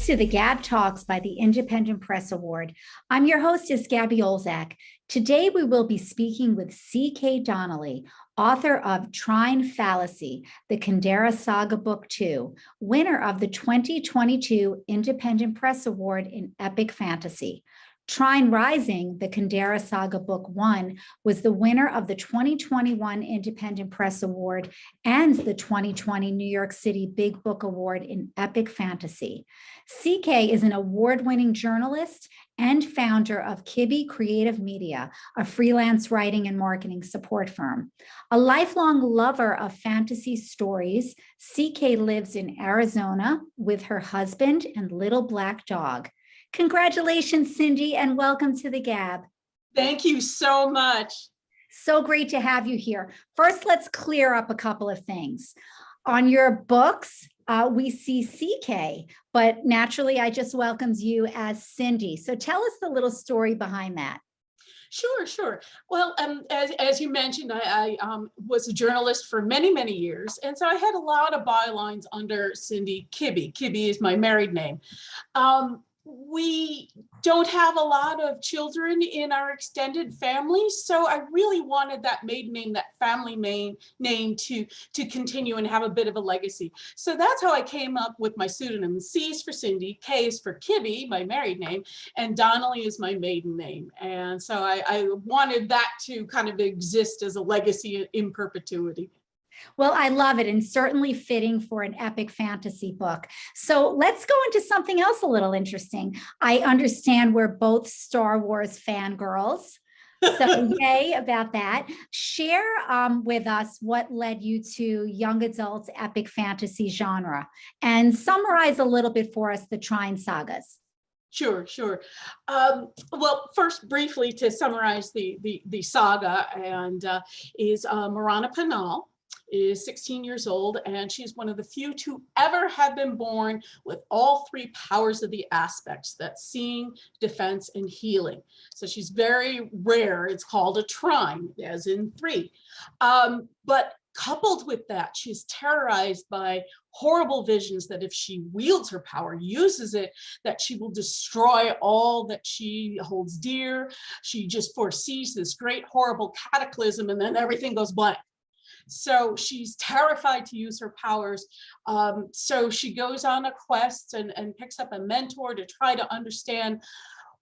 to the GAB Talks by the Independent Press Award. I'm your hostess, Gabby Olzak. Today, we will be speaking with C.K. Donnelly, author of Trine Fallacy, the Kinderra Saga Book 2, winner of the 2022 Independent Press Award in Epic Fantasy. Trine Rising, the Kinderra Saga Book 1, was the winner of the 2021 Independent Press Award and the 2020 New York City Big Book Award in Epic Fantasy. CK is an award-winning journalist and founder of Kibbe Creative Media, a freelance writing and marketing support firm. A lifelong lover of fantasy stories, CK lives in Arizona with her husband and little black dog. Congratulations, Cindy, and welcome to the GAB. Thank you so much. So great to have you here. First, let's clear up a couple of things. On your books, we see CK, but naturally, I just welcomed you as Cindy. So tell us the little story behind that. Sure. Well, as you mentioned, I was a journalist for many, many years. And so I had a lot of bylines under Cindy Kibbe. Kibbe is my married name. We don't have a lot of children in our extended family, so I really wanted that maiden name, that family name to continue and have a bit of a legacy. So that's how I came up with my pseudonym. C is for Cindy, K is for Kibbe, my married name, and Donnelly is my maiden name. And so I wanted that to kind of exist as a legacy in perpetuity. Well, I love it, and certainly fitting for an epic fantasy book. So let's go into something else a little interesting. I understand we're both Star Wars fangirls. So yay about that. Share with us what led you to young adult epic fantasy genre, and summarize a little bit for us the Trine sagas. Sure. Well, first, briefly to summarize the saga, and is Marana Penal is 16 years old, and she's one of the few to ever have been born with all three powers of the aspects: that seeing, defense, and healing. So she's very rare. It's called a trine, as in three. But coupled with that, she's terrorized by horrible visions that if she wields her power, uses it, that she will destroy all that she holds dear. She just foresees this great, horrible cataclysm, and then everything goes blank. So she's terrified to use her powers. So she goes on a quest and picks up a mentor to try to understand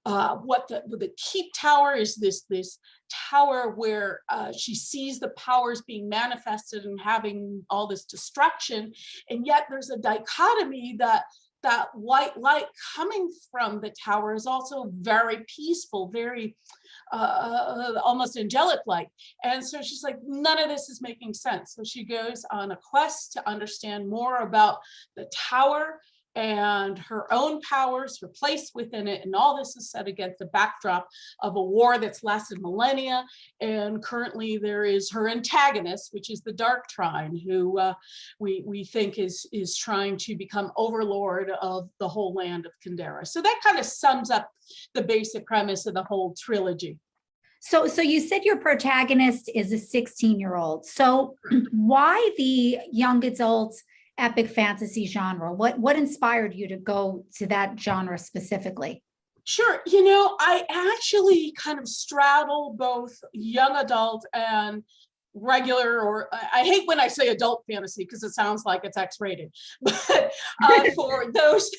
what the keep tower is. This tower where she sees the powers being manifested and having all this destruction. And yet there's a dichotomy that white light coming from the tower is also very peaceful, very almost angelic like. And so she's like, none of this is making sense. So she goes on a quest to understand more about the tower and her own powers, her place within it. And all this is set against the backdrop of a war that's lasted millennia. And currently there is her antagonist, which is the Dark Trine, who we think is trying to become overlord of the whole land of Kinderra. So that kind of sums up the basic premise of the whole trilogy. So you said your protagonist is a 16-year-old. So why the young adult epic fantasy genre? What inspired you to go to that genre specifically? Sure. I actually kind of straddle both young adult and regular, or I hate when I say adult fantasy because it sounds like it's X-rated, but for those,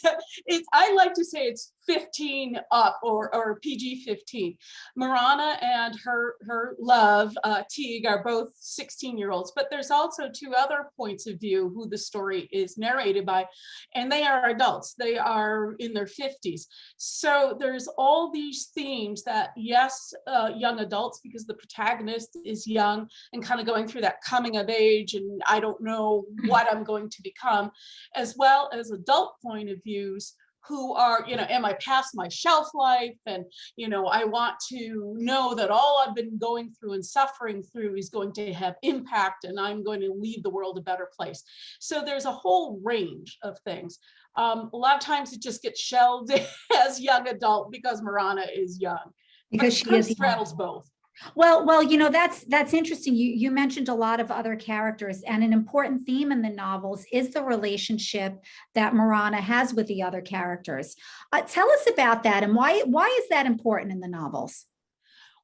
I like to say it's 15 up or PG-15. Marana and her love, Teague, are both 16-year-olds, but there's also two other points of view who the story is narrated by, and they are adults. They are in their 50s. So there's all these themes that, yes, young adults, because the protagonist is young and kind of going through that coming of age, and I don't know what I'm going to become, as well as adult point of views who are, am I past my shelf life? And, I want to know that all I've been going through and suffering through is going to have impact, and I'm going to leave the world a better place. So there's a whole range of things. A lot of times it just gets shelved as young adult because Marana is young. Because she is straddles both. Well, that's interesting. You mentioned a lot of other characters, and an important theme in the novels is the relationship that Marana has with the other characters. Tell us about that, and why is that important in the novels?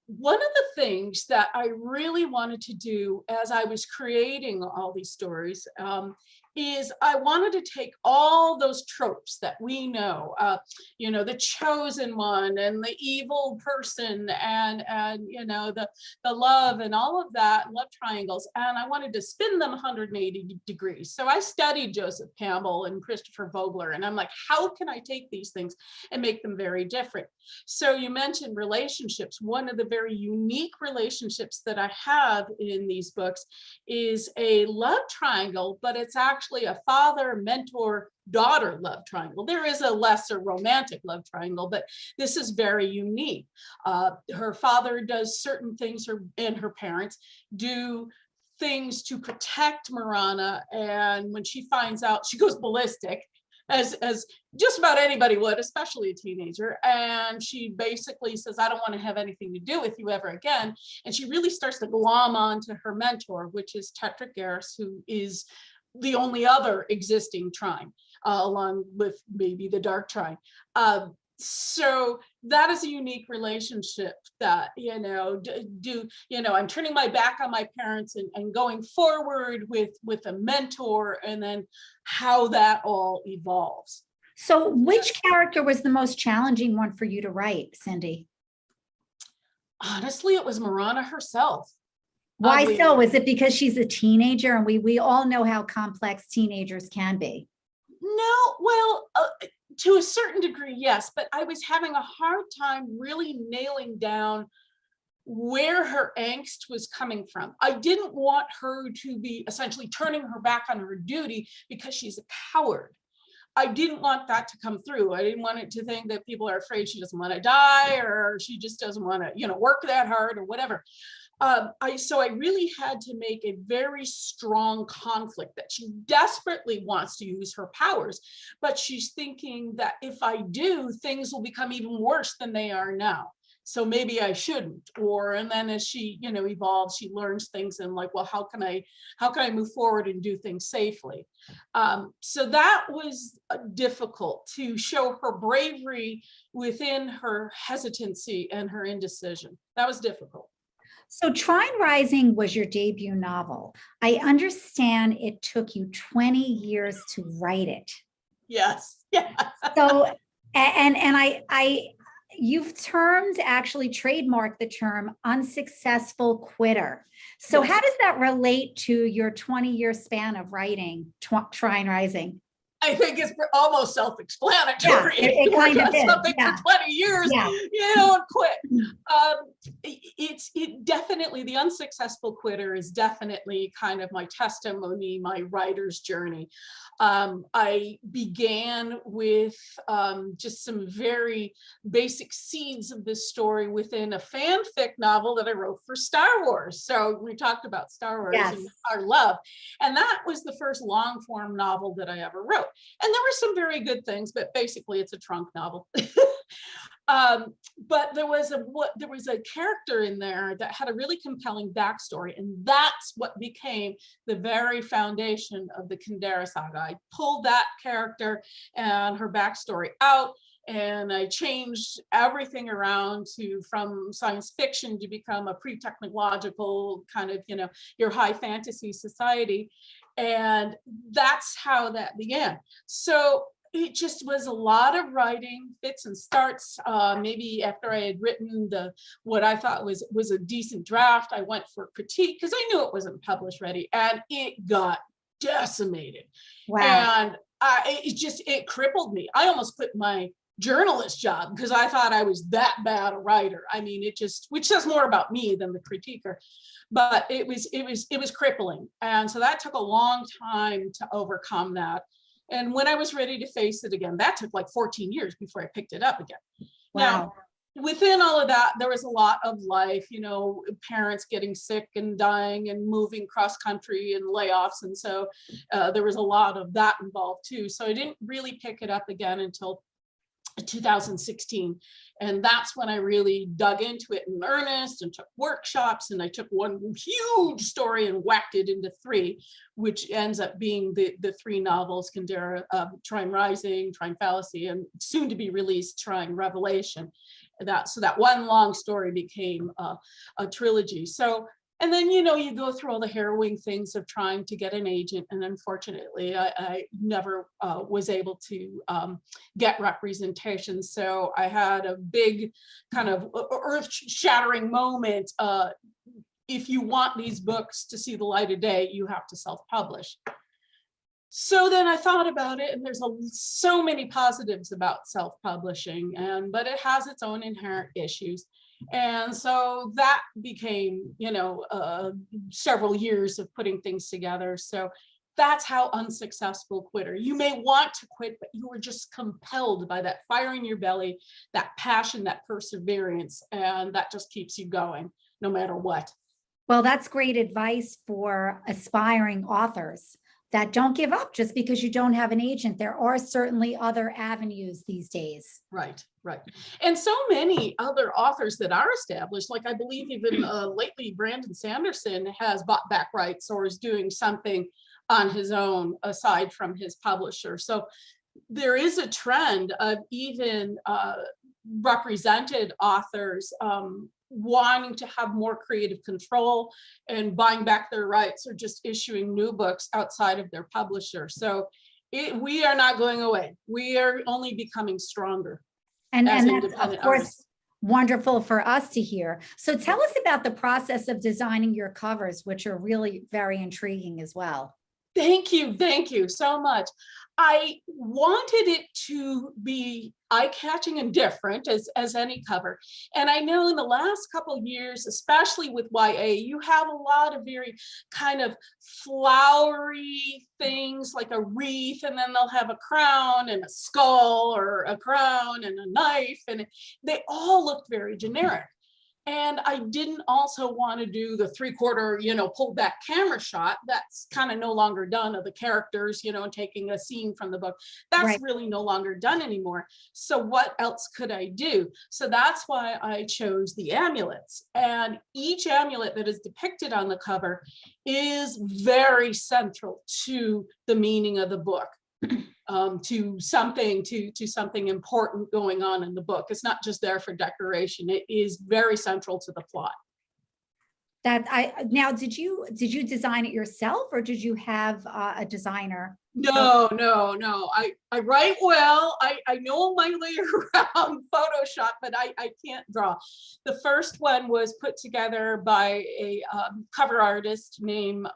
One of the things that I really wanted to do as I was creating all these stories is I wanted to take all those tropes that we know, the chosen one and the evil person and the love and all of that, love triangles, and I wanted to spin them 180 degrees. So I studied Joseph Campbell and Christopher Vogler, and I'm like, how can I take these things and make them very different? So you mentioned relationships. One of the very unique relationships that I have in these books is a love triangle, but it's actually a father, mentor, daughter love triangle. There is a lesser romantic love triangle, but this is very unique. Her father does certain things, and her parents do things to protect Marana. And when she finds out, she goes ballistic, as just about anybody would, especially a teenager. And she basically says, I don't want to have anything to do with you ever again. And she really starts to glom onto her mentor, which is Tetrick Garris, who is the only other existing trine, along with maybe the dark trine. So that is a unique relationship that, I'm turning my back on my parents and going forward with a mentor, and then how that all evolves. So which character was the most challenging one for you to write, Cindy? Honestly, it was Marana herself. Why so? Is it because she's a teenager, and we all know how complex teenagers can be? No, well, to a certain degree, yes, but I was having a hard time really nailing down where her angst was coming from. I didn't want her to be essentially turning her back on her duty because she's a coward. I didn't want that to come through. I didn't want it to think that people are afraid she doesn't want to die, or she just doesn't want to, work that hard or whatever. So I really had to make a very strong conflict that she desperately wants to use her powers, but she's thinking that if I do, things will become even worse than they are now. So maybe I shouldn't. And then as she, evolves, she learns things and like, well, how can I move forward and do things safely? So that was difficult, to show her bravery within her hesitancy and her indecision. That was difficult. So Trine Rising was your debut novel. I understand it took you 20 years to write it. Yes. Yeah. So, you've actually trademarked the term unsuccessful quitter. So Yes. How does that relate to your 20-year span of writing Trine Rising? I think it's almost self-explanatory. Yeah, it kind of is. Something Yeah. for 20 years, Yeah. And quit. It definitely, the unsuccessful quitter is definitely kind of my testimony, my writer's journey. I began with just some very basic seeds of this story within a fanfic novel that I wrote for Star Wars. So we talked about Star Wars, Yes. and our love. And that was the first long form novel that I ever wrote. And there were some very good things, but basically it's a trunk novel. But there was a character in there that had a really compelling backstory, and that's what became the very foundation of the Kinderra Saga. I pulled that character and her backstory out, and I changed everything around from science fiction to become a pre-technological kind of, your high fantasy society. And that's how that began. So it just was a lot of writing, fits and starts. Maybe after I had written what I thought was a decent draft, I went for critique because I knew it wasn't published ready, and it got decimated. Wow. And it crippled me. I almost quit my journalist job because I thought I was that bad a writer. I mean, which says more about me than the critiquer, but it was crippling. And so that took a long time to overcome that. And when I was ready to face it again, that took like 14 years before I picked it up again. Wow. Now, within all of that, there was a lot of life, parents getting sick and dying and moving cross country and layoffs. And so there was a lot of that involved too. So I didn't really pick it up again until 2016. And that's when I really dug into it in earnest and took workshops. And I took one huge story and whacked it into three, which ends up being the three novels, Kinderra, Trying Rising, Trying Fallacy, and soon to be released, Trying Revelation. So that one long story became a trilogy. So, and then, you know, you go through all the harrowing things of trying to get an agent. And unfortunately, I never was able to get representation. So I had a big kind of earth-shattering moment. If you want these books to see the light of day, you have to self-publish. So then I thought about it, and there's so many positives about self-publishing, but it has its own inherent issues. And so that became, you know, several years of putting things together. So that's how Unsuccessful Quitter. You may want to quit, but you were just compelled by that fire in your belly, that passion, that perseverance, and that just keeps you going no matter what. Well, that's great advice for aspiring authors, that don't give up just because you don't have an agent. There are certainly other avenues these days. Right, right. And so many other authors that are established, like I believe even lately Brandon Sanderson has bought back rights or is doing something on his own aside from his publisher. So there is a trend of even represented authors wanting to have more creative control and buying back their rights or just issuing new books outside of their publisher. So we are not going away. We are only becoming stronger. And that's, of course, wonderful for us to hear. So tell us about the process of designing your covers, which are really very intriguing as well. Thank you so much. I wanted it to be eye-catching and different as any cover. And I know in the last couple of years, especially with YA, you have a lot of very kind of flowery things like a wreath, and then they'll have a crown and a skull, or a crown and a knife, and they all look very generic. And I didn't also want to do the 3/4, you know, pulled back camera shot. That's kind of no longer done, of the characters, you know, and taking a scene from the book. That's right. Really no longer done anymore. So what else could I do? So that's why I chose the amulets. And each amulet that is depicted on the cover is very central to the meaning of the book. To something important going on in the book. It's not just there for decoration. It is very central to the plot. Now, did you design it yourself, or did you have a designer? No. I write well. I know my way around Photoshop, but I can't draw. The first one was put together by a cover artist named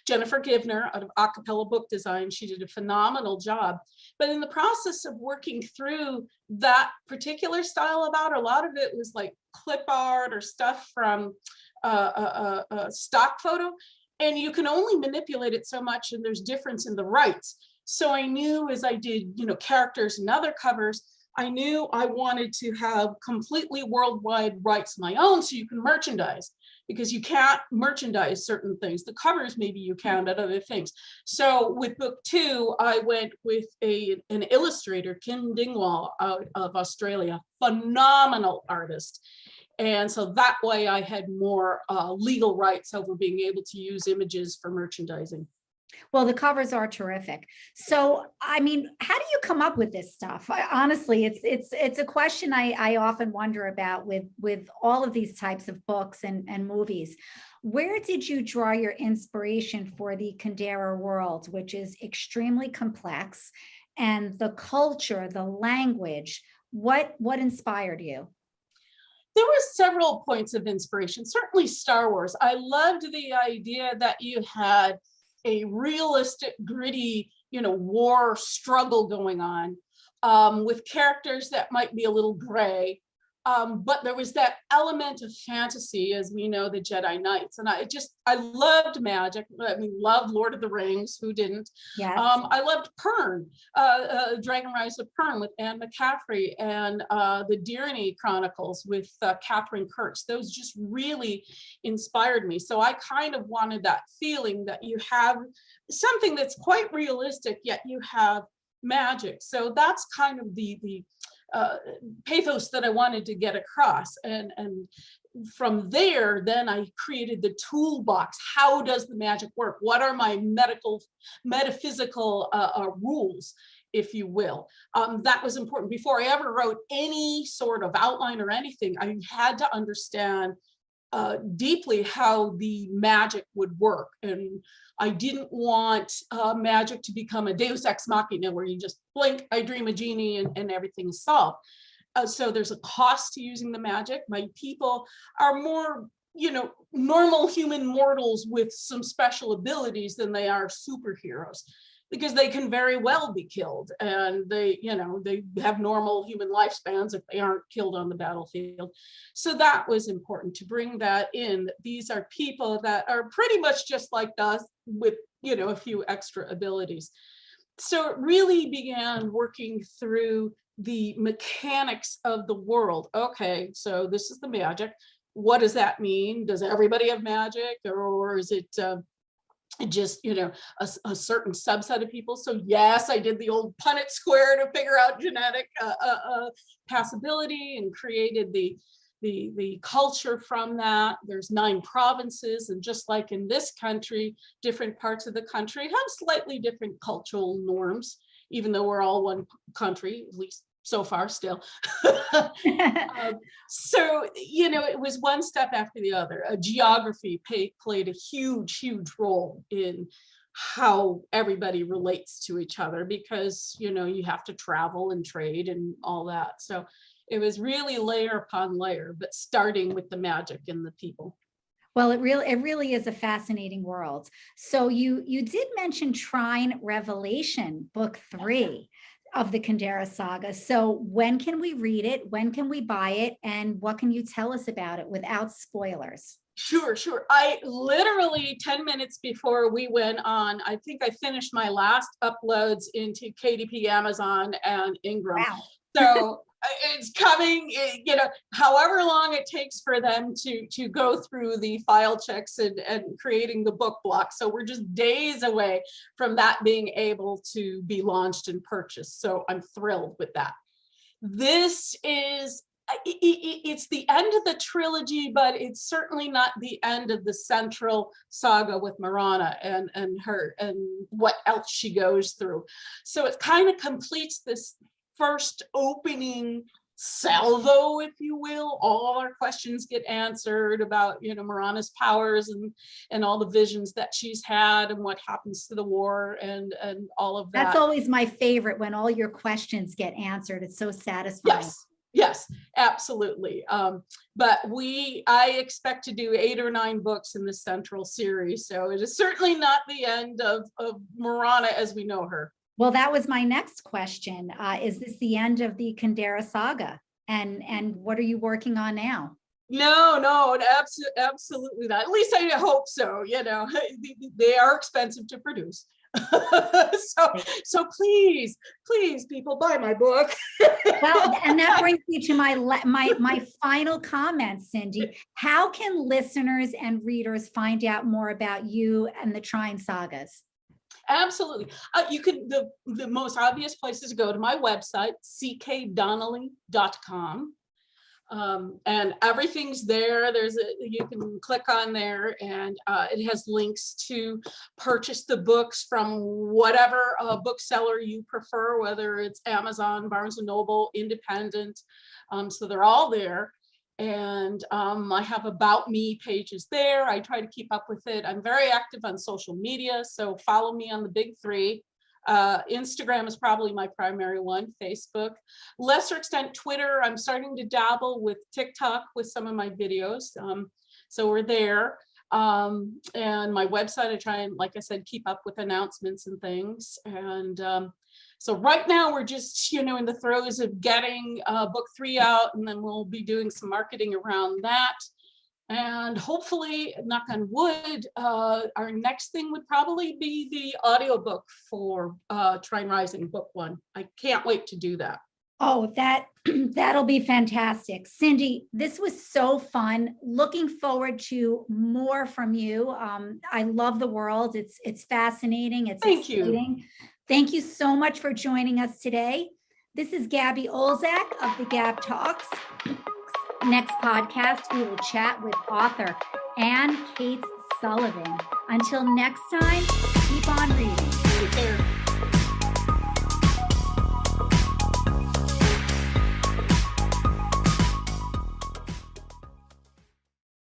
Jennifer Givner out of Acapella Book Design. She did a phenomenal job. But in the process of working through that particular style about her, a lot of it was like clip art or stuff from a stock photo. And you can only manipulate it so much, and there's difference in the rights. So I knew, as I did, you know, characters and other covers, I knew I wanted to have completely worldwide rights of my own, so you can merchandise, because you can't merchandise certain things. The covers, maybe you can, but other things. So with book 2, I went with an illustrator, Kim Dingwall, out of Australia, phenomenal artist. And so that way I had more legal rights over being able to use images for merchandising. Well, the covers are terrific. So, I mean, how do you come up with this stuff? Honestly, it's a question I often wonder about with all of these types of books and movies. Where did you draw your inspiration for the Kinderra world, which is extremely complex, and the culture, the language? What inspired you? There were several points of inspiration. Certainly Star Wars. I loved the idea that you had a realistic, gritty, you know, war struggle going on with characters that might be a little gray. But there was that element of fantasy, as we know, the Jedi Knights. And I loved magic. I mean, loved Lord of the Rings. Who didn't? Yes. I loved Pern, Dragon Rise of Pern with Anne McCaffrey, and the Dearney Chronicles with Catherine Kurtz. Those just really inspired me. So I kind of wanted that feeling that you have something that's quite realistic, yet you have magic. So that's kind of the pathos that I wanted to get across. And from there, then I created the toolbox. How does the magic work? What are my metaphysical rules, if you will? That was important. Before I ever wrote any sort of outline or anything, I had to understand deeply how the magic would work. And I didn't want magic to become a deus ex machina where you just blink, I dream a genie, and everything's solved. So there's a cost to using the magic. My people are more, normal human mortals with some special abilities than they are superheroes, because they can very well be killed, and they have normal human lifespans if they aren't killed on the battlefield. So that was important to bring that in. These are people that are pretty much just like us with, a few extra abilities. So it really began working through the mechanics of the world. Okay, so this is the magic. What does that mean? Does everybody have magic, or is it just a certain subset of people? So yes, I did the old Punnett square to figure out genetic passability, and created the culture from that. There's 9 provinces, and just like in this country, different parts of the country have slightly different cultural norms, even though we're all one country, at least so far still. So, it was one step after the other. Geography played a huge role in how everybody relates to each other, because, you have to travel and trade and all that. So it was really layer upon layer, but starting with the magic and the people. Well, it really is a fascinating world. So you did mention Trine Revelation, book 3 of the Kinderra Saga. So when can we read it? When can we buy it? And what can you tell us about it without spoilers? Sure. I literally 10 minutes before we went on, I think I finished my last uploads into KDP, Amazon, and Ingram. Wow. So it's coming, however long it takes for them to go through the file checks and creating the book block. So we're just days away from that being able to be launched and purchased. So I'm thrilled with that. This is, it's the end of the trilogy, but it's certainly not the end of the central saga with Marana and her and what else she goes through. So it kind of completes this first opening salvo, if you will. All our questions get answered about, Marana's powers and all the visions that she's had and what happens to the war and all of that. That's always my favorite, when all your questions get answered. It's so satisfying. Yes, absolutely. But I expect to do 8 or 9 books in the central series. So it is certainly not the end of Marana as we know her. Well, that was my next question. Is this the end of the Kinderra Saga? And what are you working on now? No, absolutely not. At least I hope so. They are expensive to produce. so please, people, buy my book. Well, and that brings me to my final comment, Cindy. How can listeners and readers find out more about you and the Trine Sagas? Absolutely. You can, the most obvious place is to go to my website, ckdonnelly.com. And everything's there. You can click on there, and it has links to purchase the books from whatever bookseller you prefer, whether it's Amazon, Barnes & Noble, independent. So they're all there. And I have about me pages there. I try to keep up with it. I'm very active on social media, so follow me on the big 3. Instagram is probably my primary one, Facebook, lesser extent Twitter. I'm starting to dabble with TikTok with some of my videos. So we're there. And my website, I try and, like I said, keep up with announcements and things. And so right now we're just, in the throes of getting book 3 out, and then we'll be doing some marketing around that. And hopefully, knock on wood, our next thing would probably be the audiobook for Trine Rising Book 1. I can't wait to do that. Oh, that'll be fantastic. Cindy, this was so fun. Looking forward to more from you. I love the world. It's fascinating. It's Thank exciting. you. Thank you so much for joining us today. This is Gabby Olzak of the GAB Talks. Next podcast, we will chat with author Ann Cates Sullivan. Until next time,